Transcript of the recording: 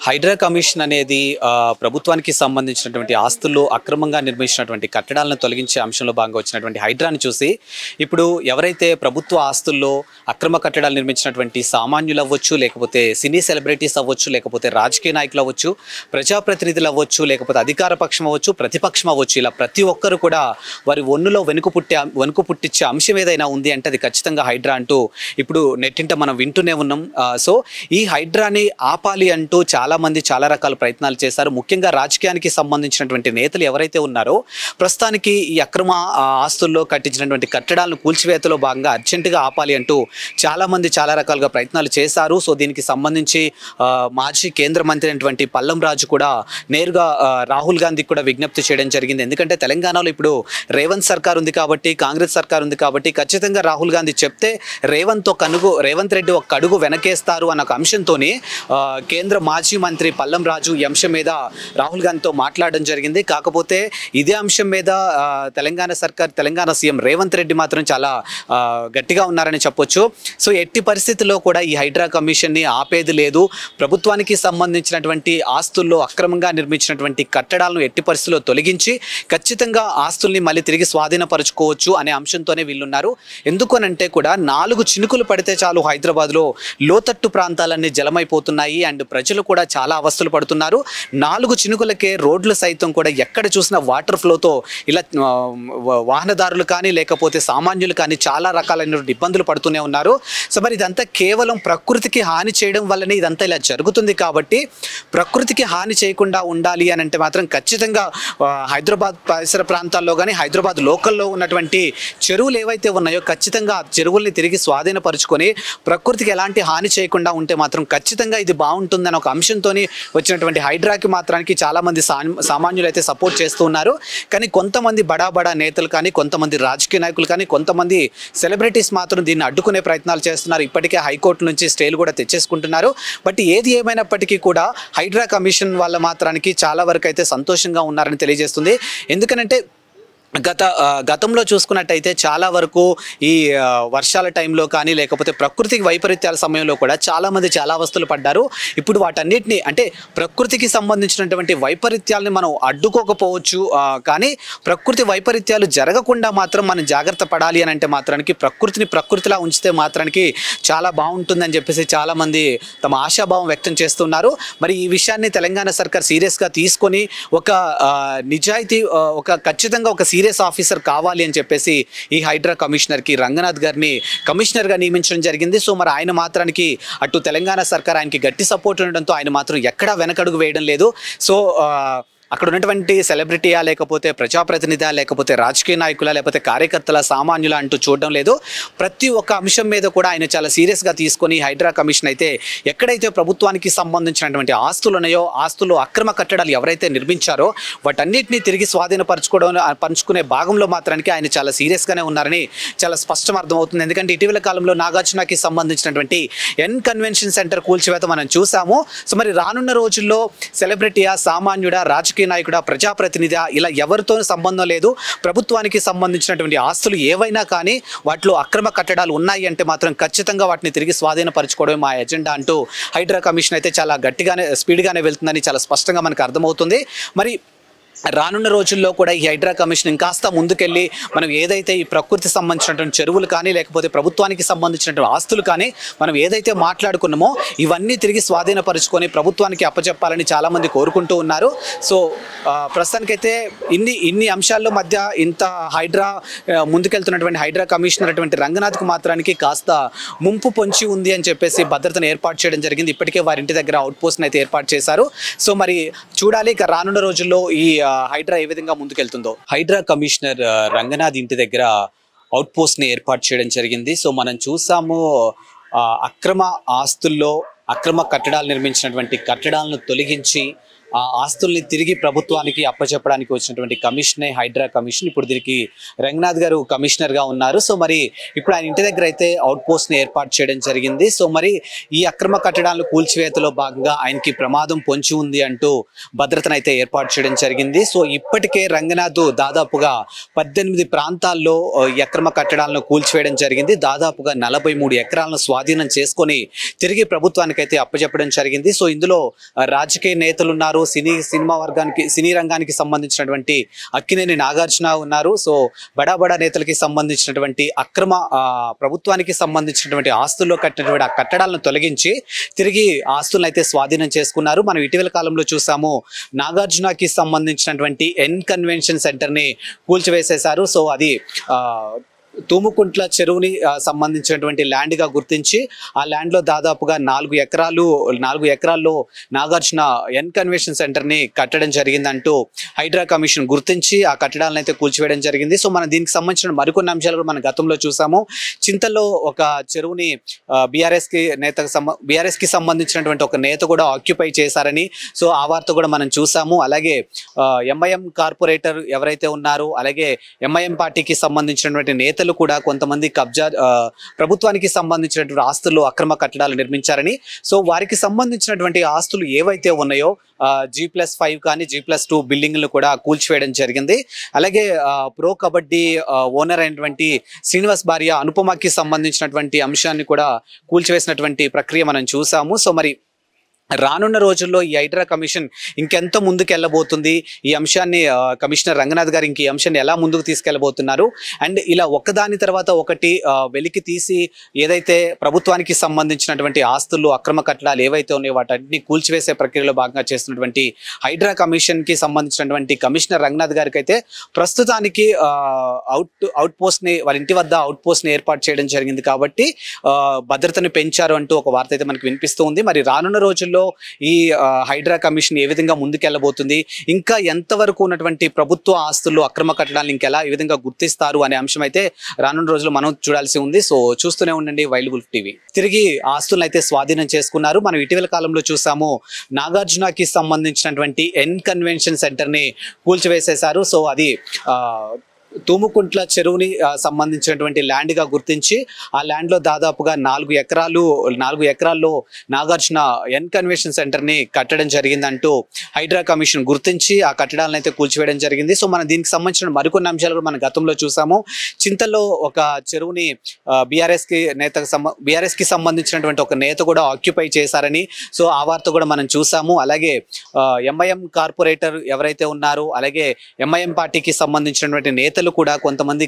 Hydraa commission అనేది ప్రభుత్వానికి సంబంధించినటువంటి ఆస్తుల్లో అక్రమంగా నిర్మించినటువంటి కట్టడాలను తొలగించే అంశంలో భాగంగా వచ్చినటువంటి హైడ్రాని చూసి ఇప్పుడు ఎవరైతే ప్రభుత్వ ఆస్తుల్లో అక్రమ కట్టడాలు నిర్మించినటువంటి సామాన్యులు అవ్వచ్చు, లేకపోతే సినీ సెలబ్రిటీస్ అవ్వచ్చు, లేకపోతే రాజకీయ నాయకులు అవ్వచ్చు, ప్రజాప్రతినిధులు అవ్వచ్చు, లేకపోతే అధికార పక్షం అవ్వచ్చు, ప్రతిపక్షం అవ్వచ్చు, ఇలా ప్రతి ఒక్కరు కూడా వారి ఒన్నులో వెనుక పుట్టించే అంశం ఏదైనా ఉంది అంటే అది ఖచ్చితంగా హైడ్రా అంటూ ఇప్పుడు నెట్టింట మనం వింటూనే ఉన్నాం. సో ఈ హైడ్రాని ఆపాలి అంటూ చాలామంది చాలా రకాల ప్రయత్నాలు చేశారు. ముఖ్యంగా రాజకీయానికి సంబంధించినటువంటి నేతలు ఎవరైతే ఉన్నారో ప్రస్తుతానికి ఈ అక్రమ ఆస్తుల్లో కట్టించినటువంటి కట్టడాలను కూల్చివేతలో భాగంగా అర్జెంటుగా ఆపాలి అంటూ చాలామంది చాలా రకాలుగా ప్రయత్నాలు చేశారు. సో దీనికి సంబంధించి మాజీ కేంద్ర మంత్రి అయినటువంటి పల్లం రాజు కూడా నేరుగా రాహుల్ గాంధీకి కూడా విజ్ఞప్తి చేయడం జరిగింది. ఎందుకంటే తెలంగాణలో ఇప్పుడు రేవంత్ సర్కార్ ఉంది కాబట్టి, కాంగ్రెస్ సర్కార్ ఉంది కాబట్టి ఖచ్చితంగా రాహుల్ గాంధీ చెప్తే రేవంత్ రెడ్డి ఒక అడుగు వెనకేస్తారు అన్న ఒక అంశంతో కేంద్ర మాజీ మంత్రి పల్లం రాజు ఈ అంశం మీద రాహుల్ గాంధీతో మాట్లాడడం జరిగింది. కాకపోతే ఇదే అంశం మీద తెలంగాణ సీఎం రేవంత్ రెడ్డి మాత్రం చాలా గట్టిగా ఉన్నారని చెప్పొచ్చు. సో ఎట్టి పరిస్థితుల్లో కూడా ఈ హైడ్రా కమిషన్ని ఆపేది లేదు. ప్రభుత్వానికి సంబంధించినటువంటి ఆస్తుల్లో అక్రమంగా నిర్మించినటువంటి కట్టడాలను ఎట్టి పరిస్థితుల్లో తొలగించి ఖచ్చితంగా ఆస్తుల్ని మళ్ళీ తిరిగి స్వాధీనపరచుకోవచ్చు అనే అంశంతోనే వీళ్ళున్నారు. ఎందుకనంటే కూడా 4 చినుకులు పడితే చాలు హైదరాబాద్లో లోతట్టు ప్రాంతాలన్నీ జలమైపోతున్నాయి అండ్ ప్రజలు కూడా చాలా అవస్థలు పడుతున్నారు. 4 చినుకులకే రోడ్లు సైతం కూడా ఎక్కడ చూసినా వాటర్ ఫ్లోతో ఇలా వాహనదారులు కానీ లేకపోతే సామాన్యులు కానీ చాలా రకాలైన ఇబ్బందులు పడుతూనే ఉన్నారు. సో మరి ఇదంతా కేవలం ప్రకృతికి హాని చేయడం వల్లనే ఇదంతా ఇలా జరుగుతుంది. కాబట్టి ప్రకృతికి హాని చేయకుండా ఉండాలి అని అంటే మాత్రం ఖచ్చితంగా హైదరాబాద్ పరిసర ప్రాంతాల్లో కానీ హైదరాబాద్ లోకల్లో ఉన్నటువంటి చెరువులు ఏవైతే ఉన్నాయో ఖచ్చితంగా ఆ చెరువుల్ని తిరిగి స్వాధీనపరుచుకొని ప్రకృతికి ఎలాంటి హాని చేయకుండా ఉంటే మాత్రం ఖచ్చితంగా ఇది బాగుంటుందని ఒక అంశంతో వచ్చినటువంటి హైడ్రాకి మాత్రానికి చాలామంది సామాన్యులు అయితే సపోర్ట్ చేస్తూ ఉన్నారు. కానీ కొంతమంది బడా నేతలు కానీ, కొంతమంది రాజకీయ నాయకులు కానీ, కొంతమంది సెలబ్రిటీస్ మాత్రం దీన్ని అడ్డుకునే ప్రయత్నాలు చేస్తున్నారు. ఇప్పటికే హైకోర్టు నుంచి స్టేలు కూడా తెచ్చేసుకుంటున్నారు. బట్ ఏది ఏమైనప్పటికీ కూడా హైడ్రా కమిషన్ వాళ్ళ మాత్రానికి చాలా వరకు అయితే సంతోషంగా ఉన్నారని తెలియజేస్తుంది. ఎందుకనంటే గతంలో చూసుకున్నట్టయితే చాలా వరకు ఈ వర్షాల టైంలో కానీ లేకపోతే ప్రకృతికి వైపరీత్యాల సమయంలో కూడా చాలామంది చాలా అవస్థలు పడ్డారు. ఇప్పుడు వాటన్నిటిని అంటే ప్రకృతికి సంబంధించినటువంటి వైపరీత్యాలని మనం అడ్డుకోకపోవచ్చు, కానీ ప్రకృతి వైపరీత్యాలు జరగకుండా మాత్రం మనం జాగ్రత్త పడాలి అని అంటే మాత్రానికి ప్రకృతిలా ఉంచితే మాత్రానికి చాలా బాగుంటుందని చెప్పేసి చాలామంది తమ ఆశాభావం వ్యక్తం చేస్తున్నారు. మరి ఈ విషయాన్ని తెలంగాణ సర్కార్ సీరియస్గా తీసుకొని ఖచ్చితంగా ఒక సీరియస్ ఆఫీసర్ కావాలి అని చెప్పేసి ఈ హైడ్రా కమిషనర్కి రంగనాథ్ గారిని కమిషనర్గా నియమించడం జరిగింది. సో మరి ఆయన మాత్రానికి అటు తెలంగాణ సర్కార్ ఆయనకి గట్టి సపోర్ట్ ఉండడంతో ఆయన మాత్రం ఎక్కడా వెనకడుగు వేయడం లేదు. సో అక్కడ ఉన్నటువంటి సెలబ్రిటీయా లేకపోతే ప్రజాప్రతినిధి లేకపోతే రాజకీయ నాయకుల లేకపోతే కార్యకర్తల సామాన్యుల అంటూ చూడడం లేదు. ప్రతి ఒక్క అంశం మీద కూడా ఆయన చాలా సీరియస్గా తీసుకొని హైడ్రా కమిషన్ అయితే ఎక్కడైతే ప్రభుత్వానికి సంబంధించినటువంటి ఆస్తులు ఉన్నాయో ఆస్తులు అక్రమ కట్టడాలు ఎవరైతే నిర్మించారో వాటన్నిటిని తిరిగి పంచుకునే భాగంలో మాత్రానికి ఆయన చాలా సీరియస్గానే ఉన్నారని చాలా స్పష్టం అర్థమవుతుంది. ఎందుకంటే ఇటీవల కాలంలో నాగార్జునకి సంబంధించినటువంటి కన్వెన్షన్ సెంటర్ కూల్చివేత మనం చూసాము. సో మరి రానున్న రోజుల్లో సెలబ్రిటీయా సామాన్యుడా రాజకీయ నాయకుడా ప్రజాప్రతినిధి ఇలా ఎవరితో సంబంధం లేదు, ప్రభుత్వానికి సంబంధించినటువంటి ఆస్తులు ఏవైనా కానీ వాటిలో అక్రమ కట్టడాలు ఉన్నాయి అంటే మాత్రం ఖచ్చితంగా వాటిని తిరిగి స్వాధీనపరచుకోవడం మా ఎజెండా అంటూ హైడ్రా కమిషన్ అయితే చాలా స్పీడ్గానే వెళ్తుందని చాలా స్పష్టంగా మనకు అర్థమవుతుంది. మరి రానున్న రోజుల్లో కూడా ఈ హైడ్రా కమిషన్ ఇంకాస్త ముందుకెళ్ళి మనం ఏదైతే ఈ ప్రకృతి సంబంధించినటువంటి చెరువులు కానీ లేకపోతే ప్రభుత్వానికి సంబంధించినటువంటి ఆస్తులు కానీ మనం ఏదైతే మాట్లాడుకున్నామో ఇవన్నీ తిరిగి స్వాధీనపరుచుకొని ప్రభుత్వానికి అప్పచెప్పాలని చాలామంది కోరుకుంటూ ఉన్నారు. సో ప్రస్తుతానికైతే ఇన్ని అంశాల్లో మధ్య ఇంత ముందుకెళ్తున్నటువంటి హైడ్రా కమిషనర్ అటువంటి రంగనాథ్కు మాత్రానికి కాస్త ముంపు పొంచి ఉంది అని చెప్పేసి భద్రతను ఏర్పాటు చేయడం జరిగింది. ఇప్పటికే వారి ఇంటి దగ్గర అవుట్ పోస్ట్ని అయితే ఏర్పాటు చేశారు. సో మరి చూడాలి ఇక రానున్న రోజుల్లో ఈ హైడ్రా ఏ విధంగా ముందుకెళ్తుందో. హైడ్రా కమిషనర్ రంగనాథ్ ఇంటి దగ్గర అవుట్ పోస్ట్ ని ఏర్పాటు చేయడం జరిగింది. సో మనం చూసాము అక్రమ ఆస్తుల్లో అక్రమ కట్టడాలు నిర్మించినటువంటి కట్టడాలను తొలగించి ఆస్తుల్ని తిరిగి ప్రభుత్వానికి అప్పచెప్పడానికి వచ్చినటువంటి కమిషనే హైడ్రా కమిషన్. ఇప్పుడు దీనికి రంగనాథ్ గారు కమిషనర్గా ఉన్నారు. సో మరి ఇప్పుడు ఆయన ఇంటి దగ్గర అయితే అవుట్ పోస్ట్ని ఏర్పాటు చేయడం జరిగింది. సో మరి ఈ అక్రమ కట్టడాలను కూల్చివేతలో భాగంగా ఆయనకి ప్రమాదం పొంచి ఉంది అంటూ భద్రతను అయితే ఏర్పాటు చేయడం జరిగింది. సో ఇప్పటికే రంగనాథ్ దాదాపుగా 18 ప్రాంతాల్లో ఈ అక్రమ కట్టడాలను కూల్చివేయడం జరిగింది. దాదాపుగా 43 ఎకరాలను స్వాధీనం చేసుకొని తిరిగి ప్రభుత్వానికైతే అప్పచెప్పడం జరిగింది. సో ఇందులో రాజకీయ నేతలు ఉన్నారు, సినీ రంగానికి సంబంధించినటువంటి అక్కినేని నాగార్జున ఉన్నారు. సో బడా నేతలకి సంబంధించినటువంటి ప్రభుత్వానికి సంబంధించినటువంటి ఆస్తుల్లో కట్టినటువంటి ఆ కట్టడాలను తొలగించి తిరిగి ఆస్తులను అయితే స్వాధీనం చేసుకున్నారు. మనం ఇటీవల కాలంలో చూసాము, నాగార్జునకి సంబంధించినటువంటి కన్వెన్షన్ సెంటర్ ని కూల్చివేసేశారు. సో అది తూముకుంట్ల చెరువుని సంబంధించినటువంటి ల్యాండ్ గా గుర్తించి ఆ ల్యాండ్ లో దాదాపుగా 4 ఎకరాల్లో నాగార్జున కన్వెన్షన్ సెంటర్ ని కట్టడం జరిగిందంటూ హైడ్రా కమిషన్ గుర్తించి ఆ కట్టడాలను అయితే కూల్చివేయడం జరిగింది. సో మనం దీనికి సంబంధించిన మరికొన్ని అంశాలు కూడా మనం గతంలో చూసాము. చింతల్లో ఒక చెరువుని బీఆర్ఎస్ కి సంబంధించినటువంటి ఒక నేత కూడా ఆక్యుపై చేశారని సో ఆ వార్త కూడా మనం చూసాము. అలాగే ఎంఐఎం కార్పొరేటర్ ఎవరైతే ఉన్నారో, అలాగే ఎంఐఎం పార్టీకి సంబంధించినటువంటి నేతలు కూడా కొంతమంది ప్రభుత్వానికి సంబంధించినటువంటి ఆస్తుల్లో అక్రమ కట్టడాలు నిర్మించారని, సో వారికి సంబంధించినటువంటి ఆస్తులు ఏవైతే ఉన్నాయో G+5 కానీ G+2 బిల్డింగ్లు కూడా కూల్చివేయడం జరిగింది. అలాగే ప్రో కబడ్డీ ఓనర్ అయినటువంటి శ్రీనివాస్ భార్య అనుపమకి సంబంధించినటువంటి అంశాన్ని కూడా కూల్చివేసినటువంటి ప్రక్రియ మనం చూసాము. సో మరి రానున్న రోజుల్లో ఈ హైడ్రా కమిషన్ ఇంకెంత ముందుకు వెళ్ళబోతుంది, ఈ అంశాన్ని కమిషనర్ రంగనాథ్ గారు ఈ అంశాన్ని ఎలా ముందుకు తీసుకెళ్లబోతున్నారు, అండ్ ఇలా ఒకదాని తర్వాత ఒకటి వెలికి తీసి ఏదైతే ప్రభుత్వానికి సంబంధించినటువంటి ఆస్తులు అక్రమ కట్టడాలు ఏవైతే ఉన్నాయో వాటిని కూల్చివేసే ప్రక్రియలో భాగంగా చేస్తున్నటువంటి హైడ్రా కమిషన్ కి సంబంధించినటువంటి కమిషనర్ రంగనాథ్ గారికి అయితే ప్రస్తుతానికి అవుట్ పోస్ట్ ని వారి ఇంటి వద్ద అవుట్ పోస్ట్ ని ఏర్పాటు చేయడం జరిగింది. కాబట్టి భద్రతను పెంచారు అంటూ ఒక వార్త అయితే మనకు వినిపిస్తూ ఉంది. మరి రానున్న రోజుల్లో ఈ హైడ్రా కమిషన్ ఏ విధంగా ముందుకెళ్లబోతుంది, ఇంకా ఎంతవరకు ఉన్నటువంటి ప్రభుత్వ ఆస్తులు అక్రమ కట్టడాలను ఇంకెలా ఏ విధంగా గుర్తిస్తారు అనే అంశం అయితే రానున్న రోజుల్లో మనం చూడాల్సి ఉంది. సో చూస్తూనే ఉండండి వైల్డ్ వుల్ఫ్ టీవీ. తిరిగి ఆస్తులను అయితే స్వాధీనం చేసుకున్నారు. మనం ఇటీవల కాలంలో చూసాము, నాగార్జునకి సంబంధించినటువంటి కన్వెన్షన్ సెంటర్ ని కూల్చివేసేశారు. సో అది తూముకుంట్ల చెరువుని సంబంధించినటువంటి ల్యాండ్ గా గుర్తించి ఆ ల్యాండ్ లో దాదాపుగా 4 ఎకరాల్లో నాగార్జున కన్వెన్షన్ సెంటర్ ని కట్టడం జరిగిందంటూ హైడ్రా కమిషన్ గుర్తించి ఆ కట్టడాలను అయితే కూల్చివేయడం జరిగింది. సో మనం దీనికి సంబంధించిన మరికొన్ని అంశాలు కూడా మనం గతంలో చూసాము. చింతల్లో ఒక చెరువుని బీఆర్ఎస్ కి సంబంధించినటువంటి ఒక నేత కూడా ఆక్యుపై చేశారని సో ఆ వార్త కూడా మనం చూసాము. అలాగే ఎంఐఎం కార్పొరేటర్ ఎవరైతే ఉన్నారో, అలాగే ఎంఐఎం పార్టీకి సంబంధించినటువంటి నేతలు కూడా కొంతమంది